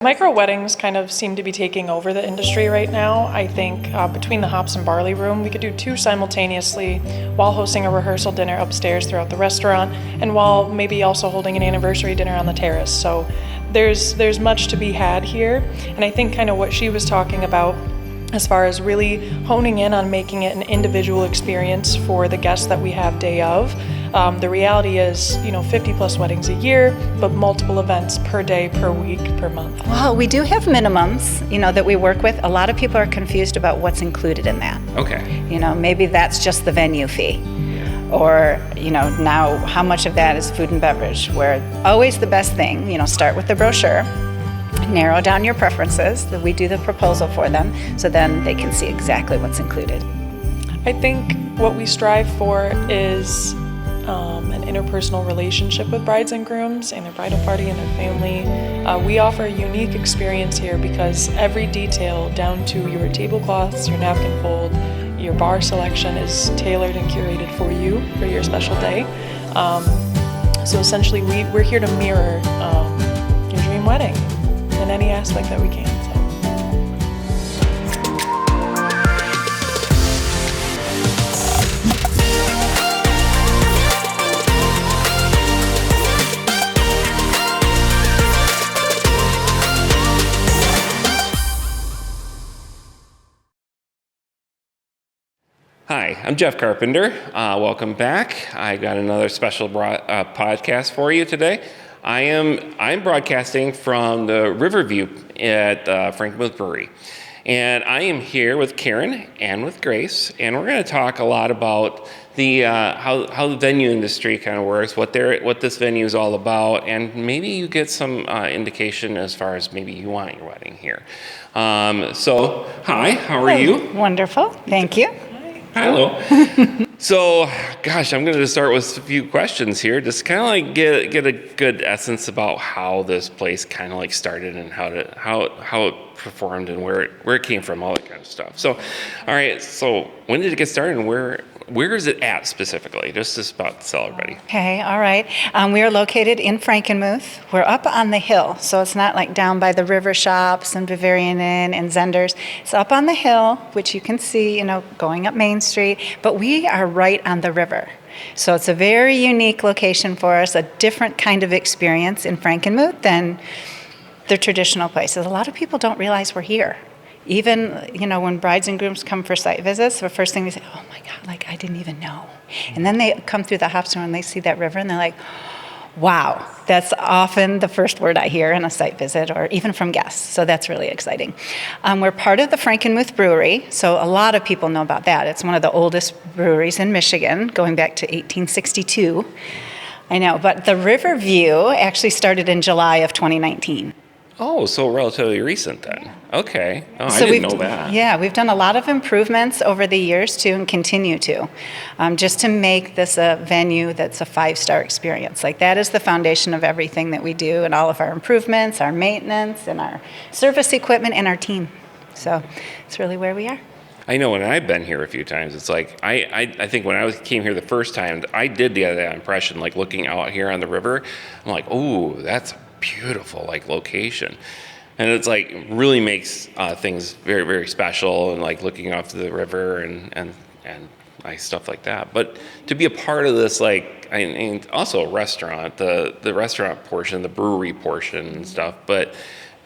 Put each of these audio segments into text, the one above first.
Micro weddings kind of seem to be taking over the industry right now. I think between the hops and barley room, we could do two simultaneously while hosting a rehearsal dinner upstairs throughout the restaurant and while maybe also holding an anniversary dinner on the terrace. So there's much to be had here. And I think kind of what she was talking about as far as really honing in on making it an individual experience for the guests that we have day of. The reality is, 50 plus weddings a year, but multiple events per day, per week, per month. Well, we do have minimums, that we work with. A lot of people are confused about what's included in that. Okay. Maybe that's just the venue fee. Or, now how much of that is food and beverage, where always the best thing, start with the brochure, narrow down your preferences, that we do the proposal for them, so then they can see exactly what's included. I think what we strive for is an interpersonal relationship with brides and grooms and their bridal party and their family. We offer a unique experience here because every detail down to your tablecloths, your napkin fold, your bar selection is tailored and curated for you for your special day. So essentially we're here to mirror your dream wedding in any aspect that we can. Hi, I'm Jeff Carpenter. Welcome back. I got another special podcast for you today. I'm broadcasting from the Riverview at Frankenmuth Brewery. And I am here with Karen and with Grace, and we're going to talk a lot about the how the venue industry kind of works, what this venue is all about, and maybe you get some indication as far as maybe you want your wedding here. So, hi, how are you? Wonderful, thank you. Hello. So, gosh, I'm going to start with a few questions here, just kind of like get a good essence about how this place kind of like started and how it performed and where it came from, all that kind of stuff. So, all right. So, when did it get started, and where is it at specifically? Just about to tell everybody. Okay, all right. We are located in Frankenmuth. We're up on the hill, so it's not like down by the river shops and Bavarian Inn and Zender's. It's up on the hill, which you can see, going up Main Street, but we are right on the river. So it's a very unique location for us, a different kind of experience in Frankenmuth than the traditional places. A lot of people don't realize we're here. Even, when brides and grooms come for site visits, the first thing they say, oh my God, I didn't even know. And then they come through the hops and they see that river and they're like, wow. That's often the first word I hear in a site visit or even from guests. So that's really exciting. We're part of the Frankenmuth Brewery. So a lot of people know about that. It's one of the oldest breweries in Michigan, going back to 1862. I know, but the Riverview actually started in July of 2019. Oh, so relatively recent then. Okay. Oh, I didn't know that. Yeah, we've done a lot of improvements over the years too, and continue to, just to make this a venue that's a 5-star experience. Like that is the foundation of everything that we do, and all of our improvements, our maintenance, and our service equipment, and our team. So it's really where we are. I know when I've been here a few times, it's like, I think when I came here the first time, I did get that impression, like looking out here on the river, I'm like, oh, that's beautiful location, and it's like really makes things very, very special, and like looking off to the river and nice stuff like that. But to be a part of this, and also a restaurant, the restaurant portion, the brewery portion and stuff, but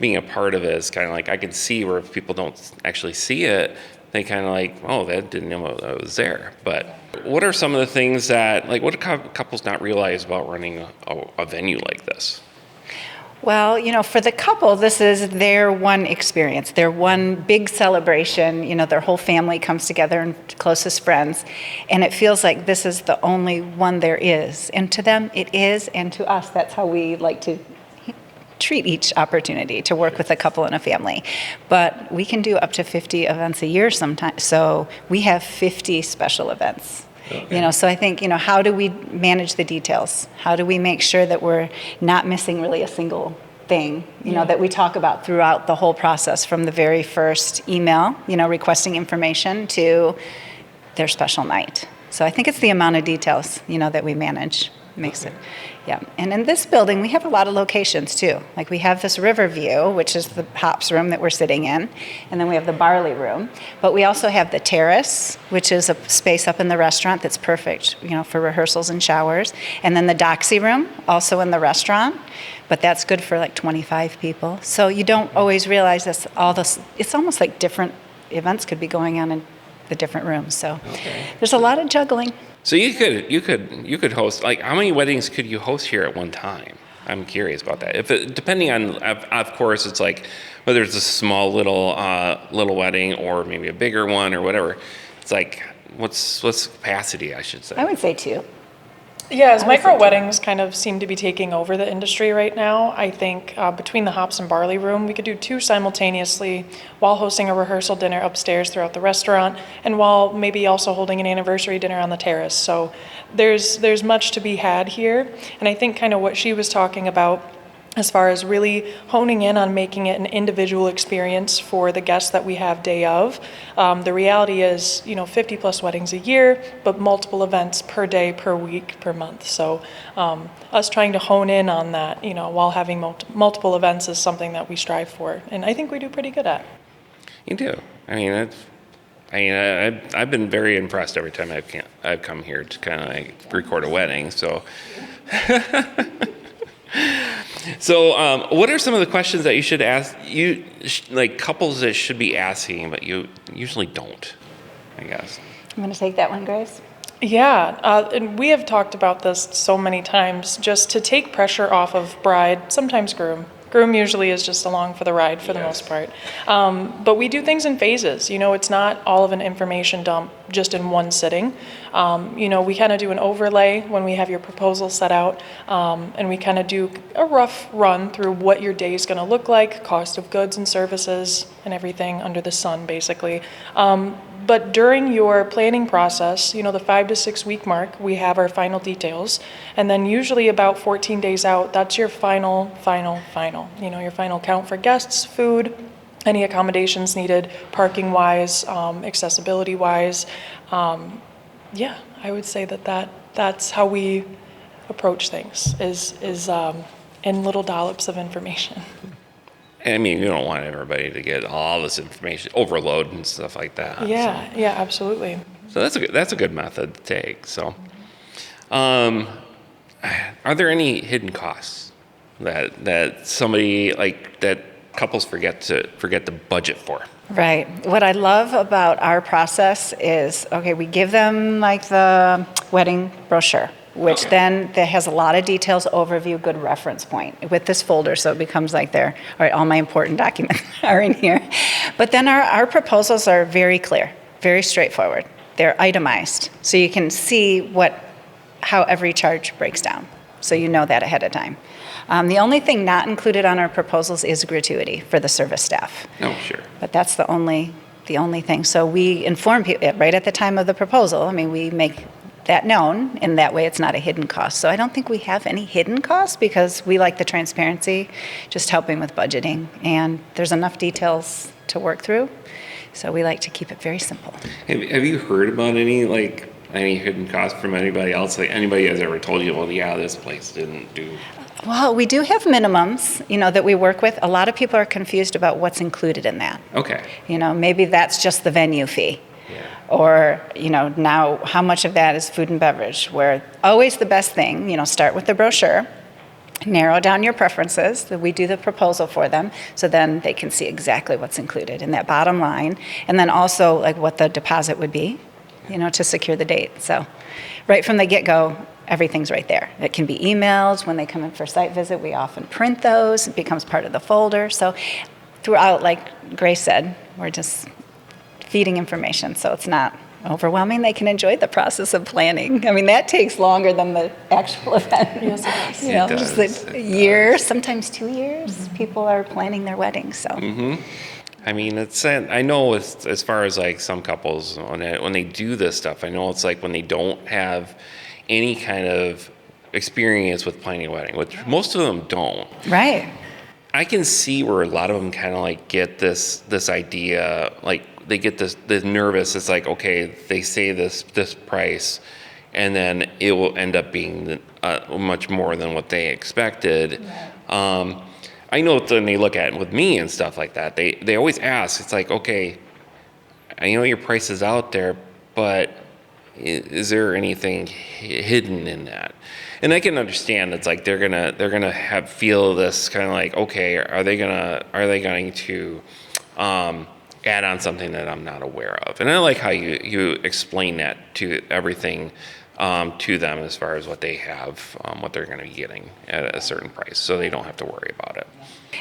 being a part of it is kind of like I can see where if people don't actually see it, they kind of like, oh, that didn't know that was there. But what are some of the things that what do couples not realize about running a venue like this? Well, for the couple, this is their one experience, their one big celebration. Their whole family comes together and closest friends, and it feels like this is the only one there is. And to them, it is, and to us, that's how we like to treat each opportunity to work with a couple and a family. But we can do up to 50 events a year sometimes, so we have 50 special events. Okay. So I think, how do we manage the details? How do we make sure that we're not missing really a single thing, that we talk about throughout the whole process, from the very first email, requesting information to their special night. So I think it's the amount of details, that we manage. Makes it, yeah. And in this building, we have a lot of locations too. Like we have this river view, which is the hops room that we're sitting in, and then we have the barley room. But we also have the terrace, which is a space up in the restaurant that's perfect, for rehearsals and showers. And then the doxy room, also in the restaurant, but that's good for like 25 people. So you don't always realize this. It's almost like different events could be going on in the different rooms. So there's a lot of juggling. So you could host, like, how many weddings could you host here at one time? I'm curious about that. Depending on, of course, it's like whether it's a small little wedding or maybe a bigger one or whatever. It's like what's the capacity, I should say? I would say 2. Yeah, as micro weddings kind of seem to be taking over the industry right now, I think between the hops and barley room, we could do 2 simultaneously while hosting a rehearsal dinner upstairs throughout the restaurant and while maybe also holding an anniversary dinner on the terrace. So there's much to be had here. And I think kind of what she was talking about as far as really honing in on making it an individual experience for the guests that we have day of. The reality is, 50 plus weddings a year, but multiple events per day, per week, per month. So us trying to hone in on that, while having multiple events is something that we strive for. And I think we do pretty good at. You do. I've been very impressed every time I've come here to kind of like record a wedding. So. So, what are some of the questions that you should ask, like couples that should be asking, but you usually don't, I guess? I'm going to take that one, Grace. Yeah, and we have talked about this so many times, just to take pressure off of bride, sometimes groom. Groom usually is just along for the ride for the most part. But we do things in phases. It's not all of an information dump just in one sitting. We kind of do an overlay when we have your proposal set out, and we kind of do a rough run through what your day is going to look like, cost of goods and services, and everything under the sun, basically. But during your planning process, the 5 to 6 week mark, we have our final details. And then usually about 14 days out, that's your final. Your final count for guests, food, any accommodations needed, parking-wise, accessibility-wise. I would say that's how we approach things, is in little dollops of information. I mean, you don't want everybody to get all this information, overload and stuff like that. Yeah, absolutely. So that's a good method to take. So, are there any hidden costs that somebody that couples forget to budget for? Right. What I love about our process is, we give them like the wedding brochure, which then that has a lot of details, overview, good reference point with this folder. So it becomes like all right, all my important documents are in here. But then our proposals are very clear, very straightforward. They're itemized. So you can see how every charge breaks down. So you know that ahead of time. The only thing not included on our proposals is gratuity for the service staff. Oh, sure. But that's the only thing. So we inform people right at the time of the proposal. We make that known, and that way it's not a hidden cost. So I don't think we have any hidden costs because we like the transparency, just helping with budgeting, and there's enough details to work through. So we like to keep it very simple. Have you heard about any hidden costs from anybody else? Like anybody has ever told you, well, yeah, this place didn't do. Well, we do have minimums, that we work with. A lot of people are confused about what's included in that. Okay. Maybe that's just the venue fee. Yeah. Or, now how much of that is food and beverage, where always the best thing, start with the brochure, narrow down your preferences, that we do the proposal for them, so then they can see exactly what's included in that bottom line, and then also like what the deposit would be, to secure the date. So right from the get-go, everything's right there. It can be emailed when they come in for site visit. We often print those. It becomes part of the folder. So throughout, like Grace said, we're just feeding information, so it's not overwhelming. They can enjoy the process of planning. That takes longer than the actual event. Yes, it does. Just a year, sometimes 2 years, people are planning their weddings. So. Mm-hmm. I know as far as like some couples, when they do this stuff, I know it's like when they don't have any kind of experience with planning a wedding, which most of them don't. Right. I can see where a lot of them kind of like get this idea, like they get this nervous. It's like, okay, they say this price, and then it will end up being much more than what they expected. I know when they look at it with me and stuff like that, they always ask, it's like, okay, I know your price is out there, but is there anything hidden in that? And I can understand it's like they're gonna feel this kind of like, okay, are they going to add on something that I'm not aware of? And I like how you explain that to everything to them as far as what they have, what they're going to be getting at a certain price, so they don't have to worry about it.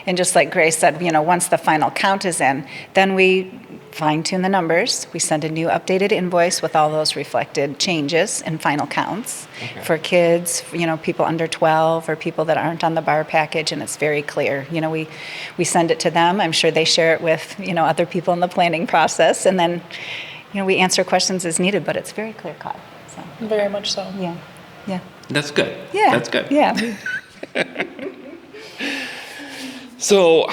And just like Grace said, once the final count is in, then we fine-tune the numbers. We send a new updated invoice with all those reflected changes and final counts for kids, people under 12 or people that aren't on the bar package, and it's very clear. We send it to them. I'm sure they share it with, other people in the planning process, and then, we answer questions as needed, but it's very clear-cut. So. Very much so. Yeah. That's good. Yeah. That's good. Yeah. So,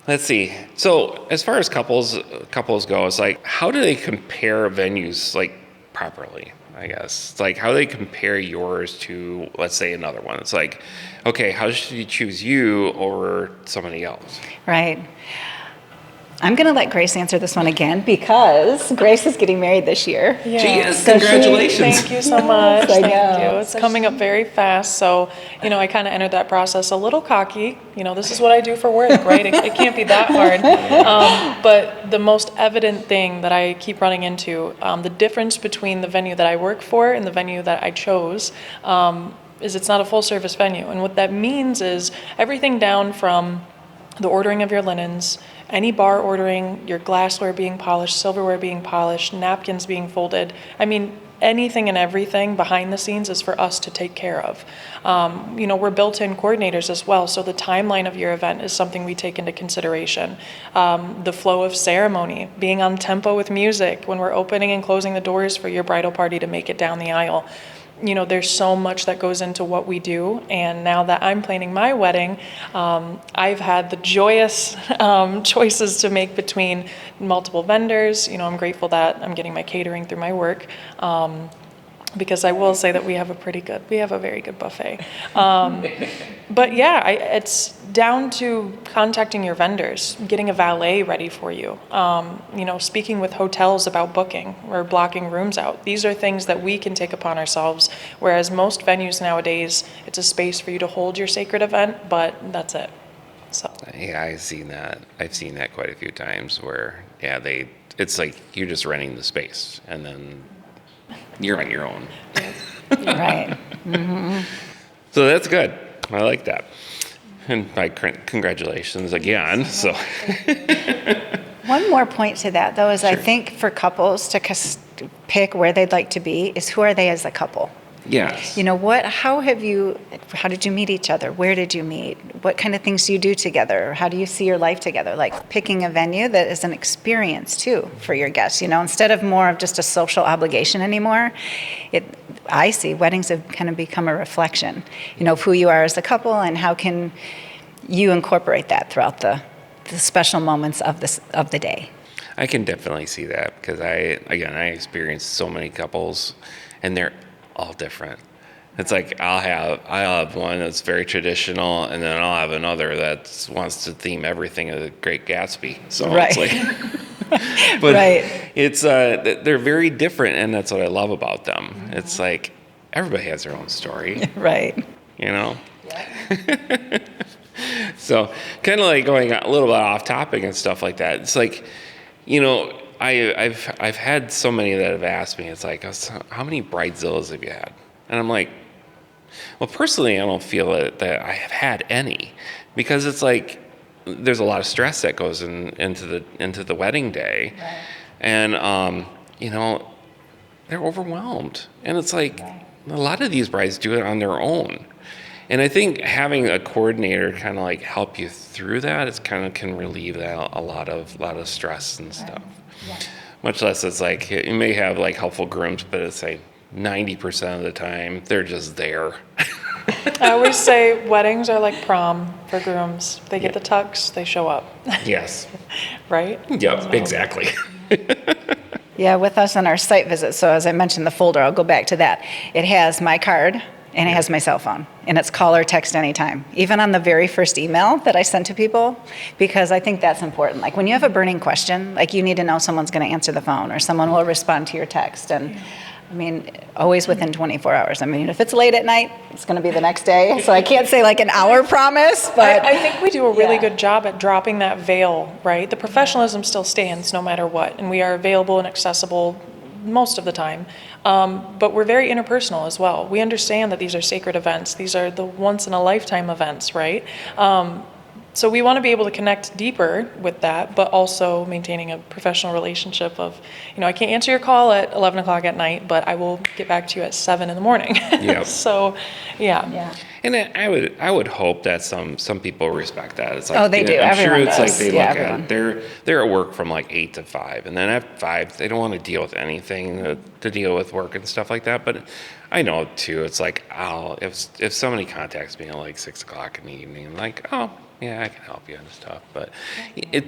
let's see. So, as far as couples go, it's like, how do they compare venues like properly? I guess it's like, how do they compare yours to, let's say, another one? It's like, okay, how should you choose you over somebody else? Right. I'm going to let Grace answer this one again because Grace is getting married this year. Yeah. She is. Congratulations. Thank you so much. I Thank know. you. It's coming up very fast. So, I kind of entered that process a little cocky. This is what I do for work, right? It can't be that hard. But the most evident thing that I keep running into, the difference between the venue that I work for and the venue that I chose, is it's not a full service venue. And what that means is everything down from the ordering of your linens, any bar ordering, your glassware being polished, silverware being polished, napkins being folded. I mean, anything and everything behind the scenes is for us to take care of. We're built-in coordinators as well, so the timeline of your event is something we take into consideration. The flow of ceremony, being on tempo with music when we're opening and closing the doors for your bridal party to make it down the aisle. There's so much that goes into what we do, and now that I'm planning my wedding, I've had the joyous choices to make between multiple vendors. I'm grateful that I'm getting my catering through my work, because I will say that we have a very good buffet. But yeah, it's down to contacting your vendors, getting a valet ready for you, speaking with hotels about booking or blocking rooms out. These are things that we can take upon ourselves, whereas most venues nowadays, it's a space for you to hold your sacred event, but that's it. So. Yeah, I've seen that quite a few times where, it's like you're just renting the space and then you're on your own. Right. Mm-hmm. So that's good. I like that. And my congratulations again. So One more point to that, though, is Sure. I think for couples to pick where they'd like to be is who are they as a couple? yes. How did you meet each other? Where did you meet? What kind of things do you do together? How do you see your life together? Like picking a venue that is an experience too for your guests, instead of more of just a social obligation anymore. I see weddings have kind of become a reflection, of who you are as a couple and how can you incorporate that throughout the special moments of the day. I can definitely see that because I experienced so many couples and they're all different. It's like I'll have one that's very traditional, and then I'll have another that wants to theme everything of the Great Gatsby. So Right. it's like, but Right. it's they're very different, and that's what I love about them. Mm-hmm. It's like everybody has their own story, Right. Yeah. So kind of like going a little bit off topic and stuff like that. It's like, I've had so many that have asked me, it's like, how many bridezillas have you had? And I'm like, well, personally, I don't feel that I have had any, because it's like there's a lot of stress that goes into the wedding day, right. And they're overwhelmed, and it's like a lot of these brides do it on their own, and I think having a coordinator kind of like help you through that, it's kind of can relieve that a lot of stress and stuff. Yeah. Much less it's like you may have like helpful grooms, but it's like 90% of the time they're just there. I always say weddings are like prom for grooms. They get the tux, they show up. Yes. Right? Yep, exactly. Yeah, with us on our site visit, so as I mentioned, the folder, I'll go back to that. It has my card, and it has my cell phone, and it's call or text anytime. Even on the very first email that I sent to people, because I think that's important. Like when you have a burning question, like you need to know someone's going to answer the phone or someone will respond to your text. And I mean, always within 24 hours. I mean, if it's late at night, it's going to be the next day. So I can't say like an hour promise, but I think we do a really good job at dropping that veil, right? The professionalism still stands no matter what, and we are available and accessible most of the time. But we're very interpersonal as well. We understand that these are sacred events. These are the once in a lifetime events, right? So we want to be able to connect deeper with that, but also maintaining a professional relationship of, I can't answer your call at 11 o'clock at night, but I will get back to you at 7 in the morning. Yep. So, yeah. And I would hope that some people respect that. It's like, Oh, they do. I'm Everyone sure it's does. like they Yeah, look everyone. at it. They're at work from like 8 to 5, and then at 5 they don't want to deal with anything to deal with work and stuff like that. But I know too. It's like, if somebody contacts me at like 6 o'clock in the evening, I'm like, oh yeah, I can help you and stuff. But it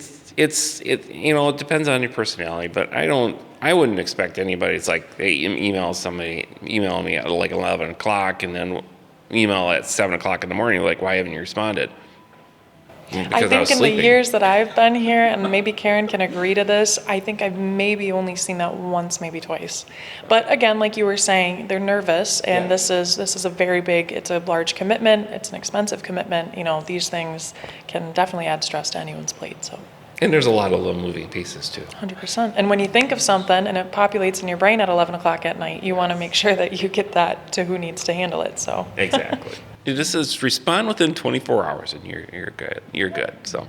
depends on your personality. But I wouldn't expect anybody. It's like they email me at like 11 o'clock and then email at 7 o'clock in the morning, like, why haven't you responded? I think in the years that I've been here, and maybe Karen can agree to this, I think I've maybe only seen that once, maybe twice. But again, like you were saying, they're nervous, and this is a very big, it's a large commitment, it's an expensive commitment. These things can definitely add stress to anyone's plate. So. And there's a lot of little moving pieces too. 100%. And when you think of something and it populates in your brain at 11 o'clock at night, you want to make sure that you get that to who needs to handle it. So. Exactly. This is respond within 24 hours and you're good. You're good. So,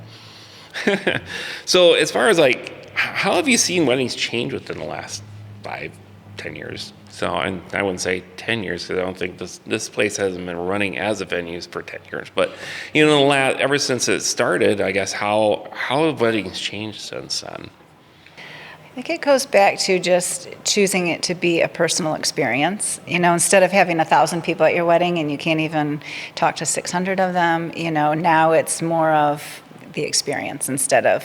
so as far as like, how have you seen weddings change within the last 5, 10 years? So, and I wouldn't say 10 years because I don't think this place hasn't been running as a venue for 10 years. But ever since it started, I guess how have weddings changed since then? I think it goes back to just choosing it to be a personal experience. Instead of having 1,000 people at your wedding and you can't even talk to 600 of them, now it's more of the experience instead of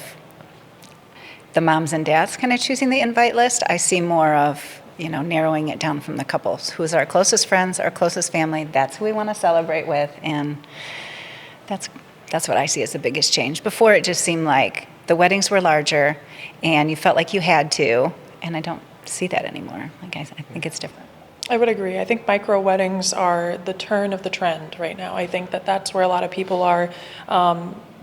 the moms and dads kind of choosing the invite list. I see more of, narrowing it down from the couples. Who's our closest friends, our closest family, that's who we want to celebrate with. And that's what I see as the biggest change. Before it just seemed like the weddings were larger and you felt like you had to, and I don't see that anymore. Like I think it's different. I would agree. I think micro weddings are the turn of the trend right now. I think that's where a lot of people are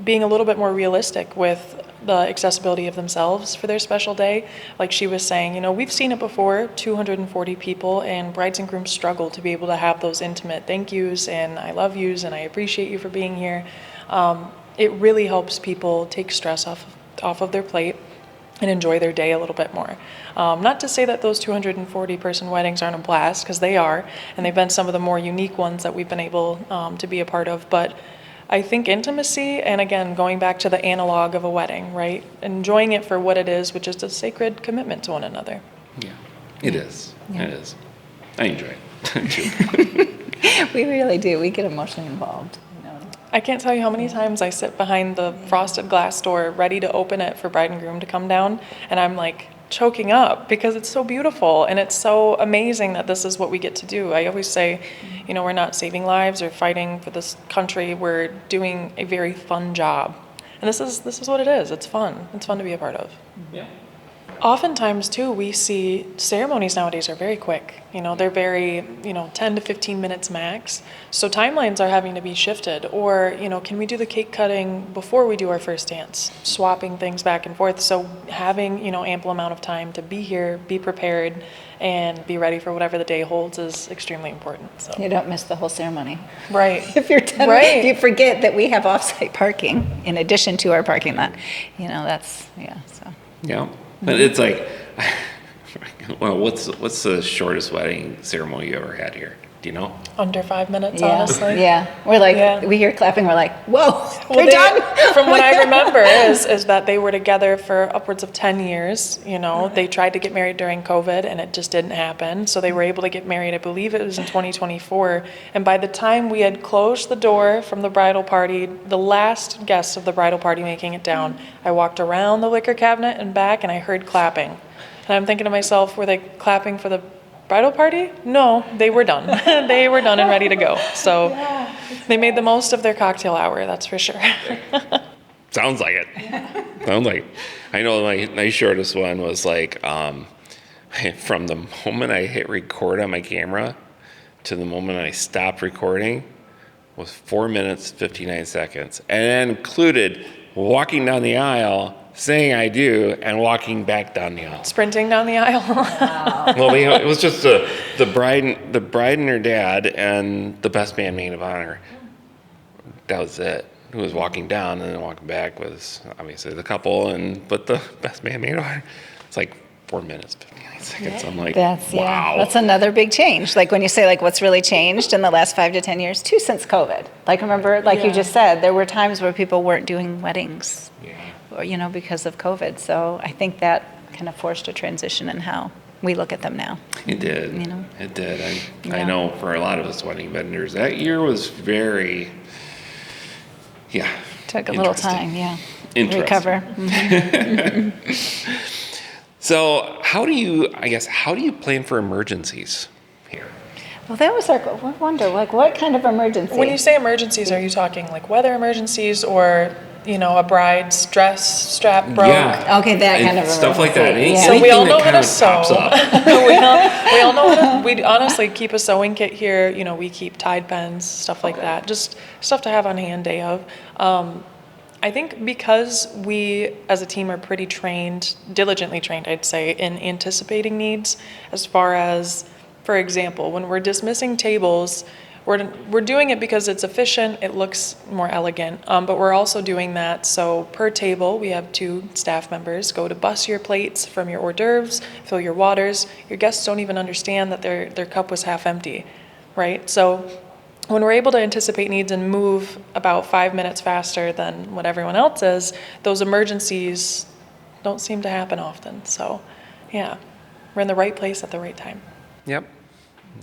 being a little bit more realistic with the accessibility of themselves for their special day. Like she was saying, we've seen it before, 240 people, and brides and grooms struggle to be able to have those intimate thank yous and I love yous and I appreciate you for being here. It really helps people take stress off of their plate and enjoy their day a little bit more. Not to say that those 240 person weddings aren't a blast, because they are, and they've been some of the more unique ones that we've been able to be a part of, but I think intimacy, and again, going back to the analog of a wedding, right? Enjoying it for what it is, which is a sacred commitment to one another. Yeah, it is. Yeah. It is. I enjoy it. We really do. We get emotionally involved. I can't tell you how many times I sit behind the frosted glass door ready to open it for bride and groom to come down, and I'm like choking up because it's so beautiful and it's so amazing that this is what we get to do. I always say, we're not saving lives or fighting for this country. We're doing a very fun job. And this is what it is. It's fun. It's fun to be a part of. Yeah. Oftentimes, too, we see ceremonies nowadays are very quick. They're very, 10 to 15 minutes max. So timelines are having to be shifted. Or, can we do the cake cutting before we do our first dance? Swapping things back and forth. So having, ample amount of time to be here, be prepared, and be ready for whatever the day holds is extremely important. So. You don't miss the whole ceremony. Right. If you're done, right. You forget that we have off-site parking in addition to our parking lot. So. Yeah. But it's like, well, what's the shortest wedding ceremony you ever had here? Do you know? Under 5 minutes, Yeah. honestly. Yeah. We're like, Yeah. we hear clapping, we're like, whoa, Well, they're done. From what I remember is that they were together for upwards of 10 years. You know, they tried to get married during COVID and it just didn't happen. So they were able to get married, I believe it was in 2024. And by the time we had closed the door from the bridal party, the last guest of the bridal party making it down, I walked around the liquor cabinet and back and I heard clapping. And I'm thinking to myself, were they clapping for the bridal party? No, they were done. They were done and ready to go. So they made the most of their cocktail hour, that's for sure. Sounds like it. Sounds like it. I know my shortest one was like from the moment I hit record on my camera to the moment I stopped recording was 4 minutes, 59 seconds. And that included walking down the aisle, saying I do, and walking back down the aisle. Sprinting down the aisle. Well, it was just the bride and her dad and the best man maid of honor. That was it. Who was walking down, and then walking back was obviously the couple, but the best man maid of honor. It's like 4 minutes, 59 seconds. I'm like, wow. That's another big change. Like when you say like what's really changed in the last 5 to 10 years, too, since COVID. Like remember, like you just said, there were times where people weren't doing weddings. Yeah. Or, because of COVID. So I think that kind of forced a transition in how we look at them now. It did. It did. I know for a lot of us wedding vendors, that year was very, Took a little time, Interesting. recover. So how do you plan for emergencies here? Well, that was our wonder, like what kind of emergency? When you say emergencies, are you talking like weather emergencies or, a bride's dress strap broke? Yeah. Okay, that kind of stuff like that. emergency. So we all know how to Anything that sew. kind of pops up. we all know how to, we honestly keep a sewing kit here. We keep Tide pens, stuff like that. Just stuff to have on hand day of. I think because we as a team are pretty trained, diligently trained, I'd say, in anticipating needs as far as, for example, when we're dismissing tables, we're doing it because it's efficient, it looks more elegant, but we're also doing that so per table we have 2 staff members go to bus your plates from your hors d'oeuvres, fill your waters. Your guests don't even understand that their cup was half empty, right? So when we're able to anticipate needs and move about 5 minutes faster than what everyone else is, those emergencies don't seem to happen often. So yeah, we're in the right place at the right time. Yep.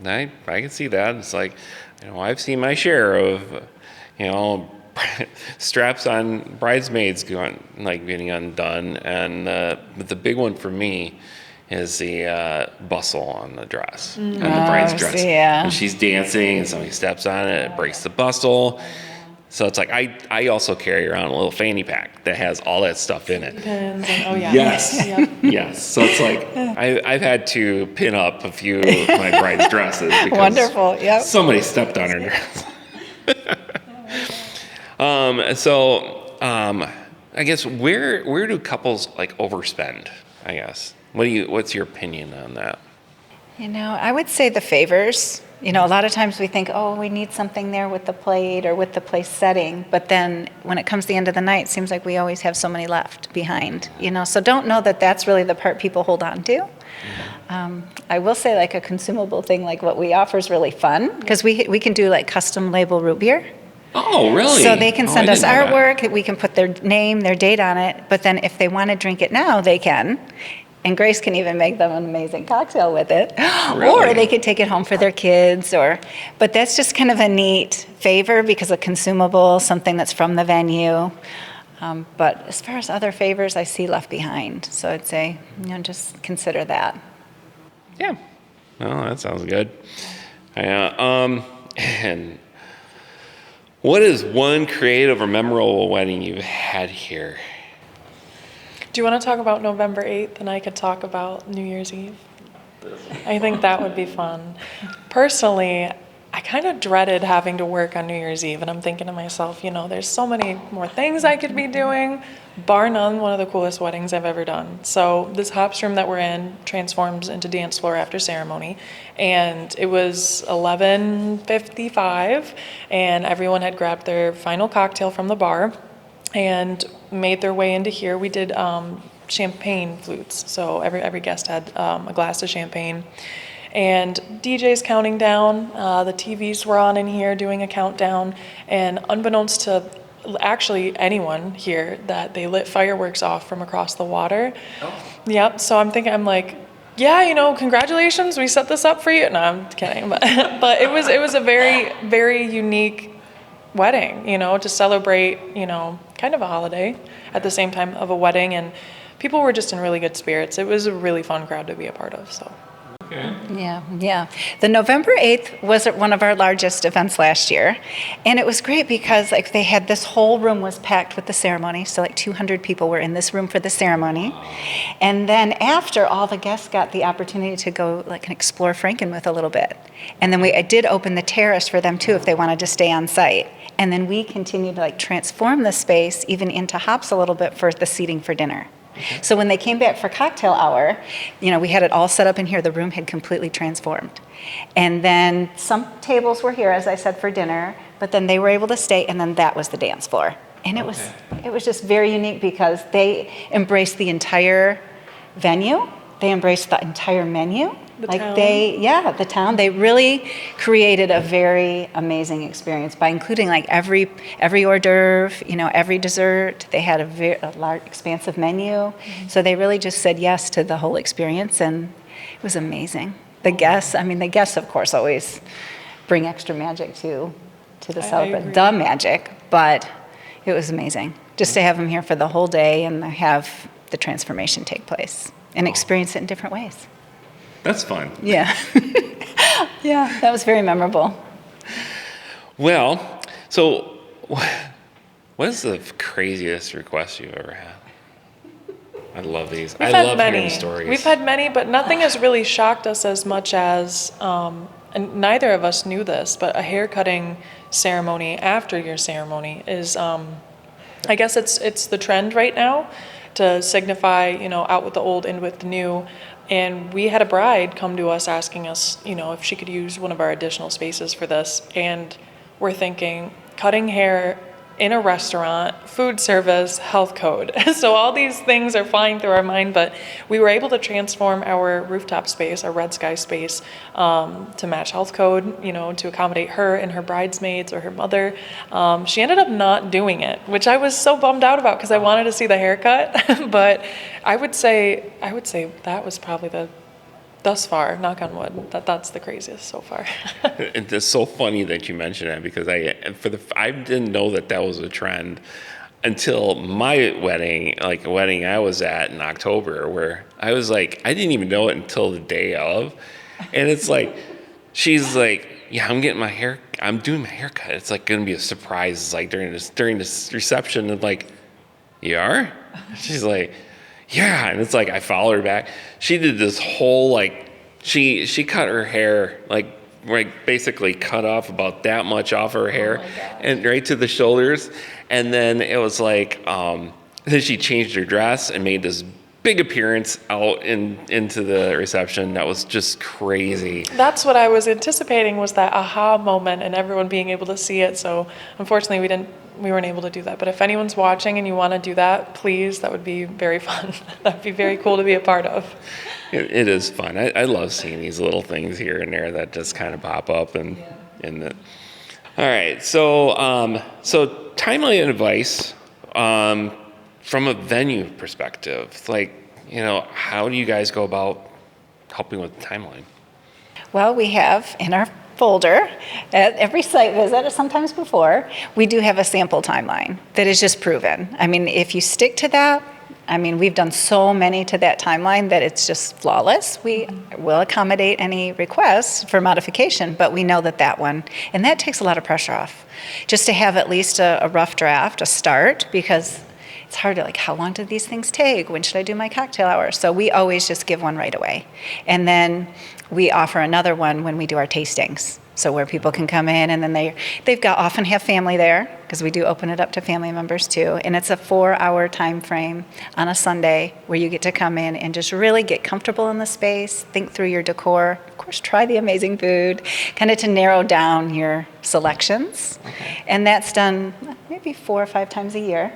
I can see that. It's like, I've seen my share of, straps on bridesmaids getting undone. And but the big one for me is the bustle on the dress, on the bride's dress. Yeah. And she's dancing and somebody steps on it, it breaks the bustle. So it's like, I also carry around a little fanny pack that has all that stuff in it. Pins and, oh yeah. Yes. Yep. Yes. So it's like, I've had to pin up a few of my bride's dresses because Wonderful, yep. somebody stepped on her dress. I guess where do couples like overspend, I guess? What's your opinion on that? I would say the favors. A lot of times we think, oh, we need something there with the plate or with the place setting. But then when it comes to the end of the night, it seems like we always have so many left behind. So don't know that that's really the part people hold on to. I will say like a consumable thing like what we offer is really fun because we can do like custom label root beer. Oh, really? So they can send I us didn't know that. artwork, we can put their name, their date on it, but then if they want to drink it now, they can. And Grace can even make them an amazing cocktail with it. Really? Or they could take it home for their kids but that's just kind of a neat favor because a consumable, something that's from the venue. But as far as other favors, I see left behind. So I'd say, just consider that. Yeah. Well, that sounds good. Yeah. And what is one creative or memorable wedding you've had here? Do you want to talk about November 8th and I could talk about New Year's Eve? I think that would be fun. Personally, I kind of dreaded having to work on New Year's Eve, and I'm thinking to myself, there's so many more things I could be doing. Bar none, one of the coolest weddings I've ever done. So this hops room that we're in transforms into dance floor after ceremony, and it was 11:55, and everyone had grabbed their final cocktail from the bar and made their way into here. We did champagne flutes, so every guest had a glass of champagne. and DJs counting down. The TVs were on in here doing a countdown, and unbeknownst to actually anyone here, that they lit fireworks off from across the water. Yep. So I'm like, yeah, congratulations, we set this up for you. No, I'm kidding, but it was a very, very unique wedding, to celebrate, kind of a holiday at the same time of a wedding, and people were just in really good spirits. It was a really fun crowd to be a part of, so. Okay. Yeah. The November 8th was one of our largest events last year. And it was great because they had this whole room was packed with the ceremony. So 200 people were in this room for the ceremony. And then after, all the guests got the opportunity to go and explore Frankenmuth a little bit. And then I did open the terrace for them too if they wanted to stay on site. And then we continued to transform the space even into hops a little bit for the seating for dinner. So when they came back for cocktail hour, we had it all set up in here. The room had completely transformed. And then some tables were here, as I said, for dinner, but then they were able to stay, and then that was the dance floor. And it was just very unique because they embraced the entire venue. They embraced the entire menu. The town. The town. They really created a very amazing experience by including every hors d'oeuvre, every dessert. They had a large, expansive menu. Mm-hmm. So they really just said yes to the whole experience, and it was amazing. The guests, of course, always bring extra magic to the celebrate the magic, but it was amazing just to have them here for the whole day and have the transformation take place and experience it in different ways. That's fun. Yeah. Yeah, that was very memorable. Well, so what is the craziest request you've ever had? I love these. I love hearing stories. We've had many, but nothing has really shocked us as much as, and neither of us knew this, but a haircutting ceremony after your ceremony is, I guess it's the trend right now to signify, out with the old, in with the new. And we had a bride come to us asking us, if she could use one of our additional spaces for this. And we're thinking, cutting hair in a restaurant, food service, health code. So all these things are flying through our mind, but we were able to transform our rooftop space, our red sky space, to match health code, to accommodate her and her bridesmaids or her mother. She ended up not doing it, which I was so bummed out about because I wanted to see the haircut. But I would say that was probably thus far, knock on wood, that's the craziest so far. It's so funny that you mentioned that because I didn't know that was a trend until my wedding, a wedding I was at in October, where I was I didn't even know it until the day of, and it's she's yeah, I'm doing my haircut. It's going to be a surprise. It's during this reception, and you are? She's yeah, and it's I follow her back. She did this whole she cut her hair basically cut off about that much off her hair, and right to the shoulders, and then it was then she changed her dress and made this big appearance out into the reception. That was just crazy. That's what I was anticipating, was that aha moment and everyone being able to see it. So unfortunately we weren't able to do that. But if anyone's watching and you want to do that, please, that would be very fun. That'd be very cool to be a part of. It is fun. I love seeing these little things here and there that just kind of pop up and in the. All right, so timeline advice from a venue perspective, how do you guys go about helping with the timeline? Well, we have in our folder at every site visit, sometimes before, we do have a sample timeline that is just proven. If you stick to that, we've done so many to that timeline that it's just flawless. We will accommodate any requests for modification, but we know that one, and that takes a lot of pressure off. Just to have at least a rough draft, a start, because it's hard to how long do these things take? When should I do my cocktail hour? So we always just give one right away. And then we offer another one when we do our tastings. So where people can come in and then often have family there, because we do open it up to family members too. And it's a 4-hour time frame on a Sunday where you get to come in and just really get comfortable in the space, think through your decor, of course, try the amazing food, kind of to narrow down your selections. Okay. And that's done maybe 4 or 5 times a year.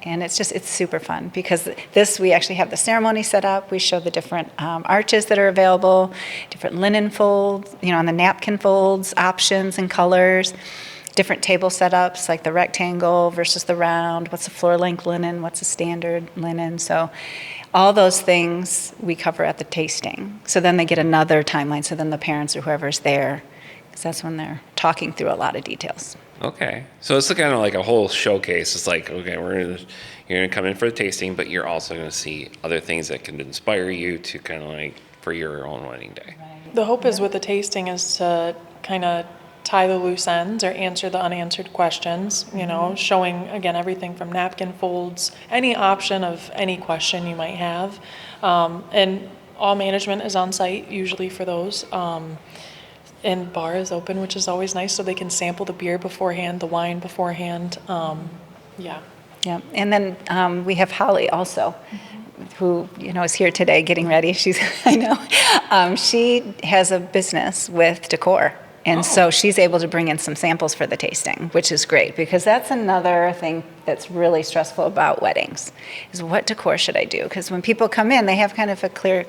And it's super fun because we actually have the ceremony set up. We show the different arches that are available, different linen folds, on the napkin folds, options and colors, different table setups like the rectangle versus the round, what's a floor length linen, what's a standard linen. So all those things we cover at the tasting. So then they get another timeline. So then the parents or whoever's there, because that's when they're talking through a lot of details. Okay. So it's kind of like a whole showcase. It's like, okay, you're going to come in for the tasting, but you're also going to see other things that can inspire you to kind of like for your own wedding day. The hope is with the tasting is to kind of tie the loose ends or answer the unanswered questions, showing, again, everything from napkin folds, any option of any question you might have. And all management is on site usually for those. And bar is open, which is always nice, so they can sample the beer beforehand, the wine beforehand. Yeah. Yeah, and then we have Holly also, who is here today getting ready. I know, she has a business with decor, and so she's able to bring in some samples for the tasting, which is great because that's another thing that's really stressful about weddings, is what decor should I do? Because when people come in, they have kind of a clear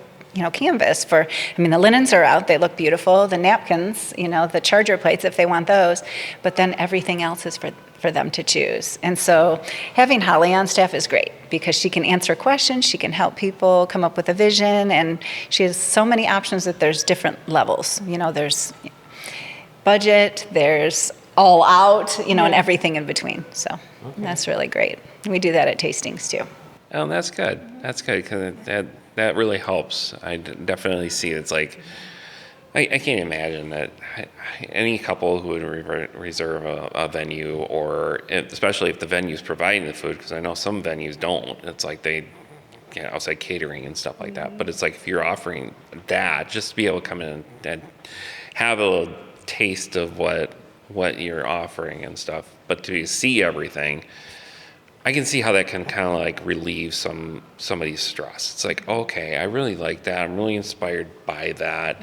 canvas for, the linens are out, they look beautiful, the napkins, the charger plates if they want those, but then everything else is for them to choose. And so having Holly on staff is great because she can answer questions, she can help people come up with a vision, and she has so many options that there's different levels. There's budget, there's all out, and everything in between. So That's really great. We do that at tastings too. Oh, that's good. That's good because that really helps. I definitely see it's like, I can't imagine that any couple who would reserve a venue, or especially if the venue's providing the food, because I know some venues don't. It's like they outside catering and stuff like that. But it's like if you're offering that, just to be able to come in and have a little taste of what you're offering and stuff, but to see everything, I can see how that can kind of like relieve somebody's stress. It's like, okay, I really like that. I'm really inspired by that.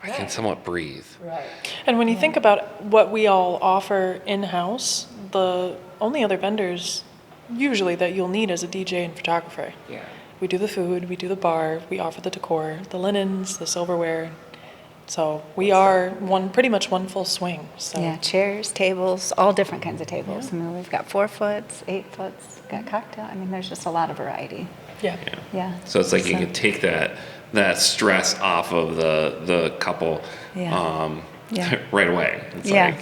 I can somewhat breathe. Right. And when you think about what we all offer in-house, the only other vendors usually that you'll need is a DJ and photographer. Yeah. We do the food, we do the bar, we offer the decor, the linens, the silverware. So we are pretty much one full swing. So. Yeah, chairs, tables, all different kinds of tables. Yeah. We've got 4 foots, 8 foots, got cocktail. There's just a lot of variety. Yeah. So it's like you can take that stress off of the couple right away. It's yeah.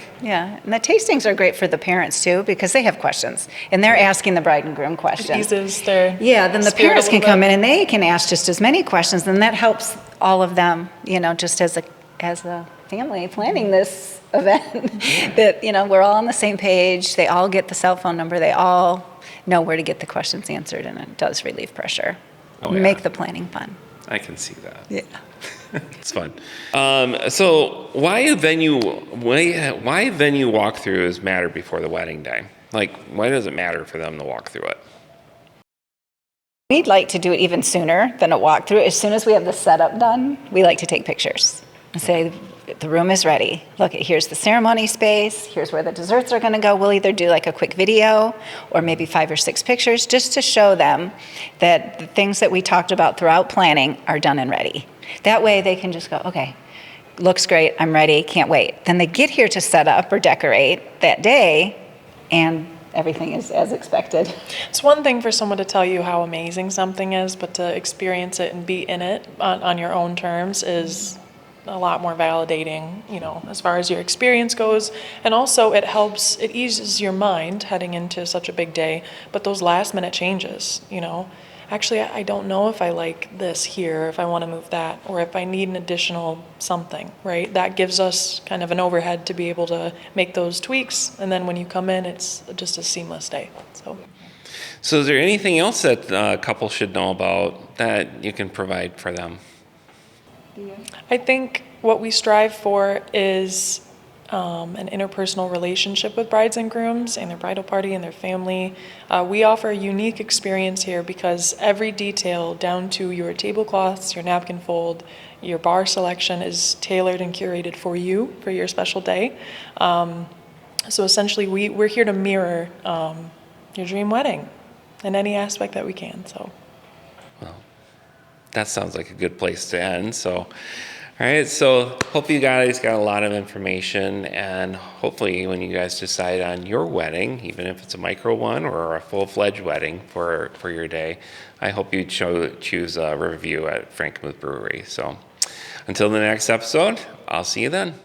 And the tastings are great for the parents too because they have questions and they're asking the bride and groom questions. It eases their then the parents can come in and they can ask just as many questions, and that helps all of them, just as a family planning this event, that, we're all on the same page. They all get the cell phone number. They all know where to get the questions answered, and it does relieve pressure. Make the planning fun. I can see that. Yeah. It's fun. So why venue walkthroughs matter before the wedding day? Like, why does it matter for them to walk through it? We'd like to do it even sooner than a walkthrough. As soon as we have the setup done, we like to take pictures and say, the room is ready. Look, here's the ceremony space. Here's where the desserts are going to go. We'll either do like a quick video or maybe 5 or 6 pictures just to show them that the things that we talked about throughout planning are done and ready. That way they can just go, okay, looks great, I'm ready, can't wait. Then they get here to set up or decorate that day, and everything is as expected. It's one thing for someone to tell you how amazing something is, but to experience it and be in it on your own terms is a lot more validating, as far as your experience goes. And also it eases your mind heading into such a big day, but those last minute changes, actually, I don't know if I like this here, if I want to move that, or if I need an additional something, right? That gives us kind of an overhead to be able to make those tweaks, and then when you come in, it's just a seamless day. So is there anything else that couples should know about that you can provide for them? I think what we strive for is an interpersonal relationship with brides and grooms and their bridal party and their family. We offer a unique experience here because every detail down to your tablecloths, your napkin fold, your bar selection is tailored and curated for you for your special day. So essentially we're here to mirror your dream wedding in any aspect that we can. So that sounds like a good place to end. So, all right. So, hope you guys got a lot of information, and hopefully, when you guys decide on your wedding, even if it's a micro one or a full-fledged wedding for your day, I hope you choose Riverview at Frankenmuth Brewery. So, until the next episode, I'll see you then.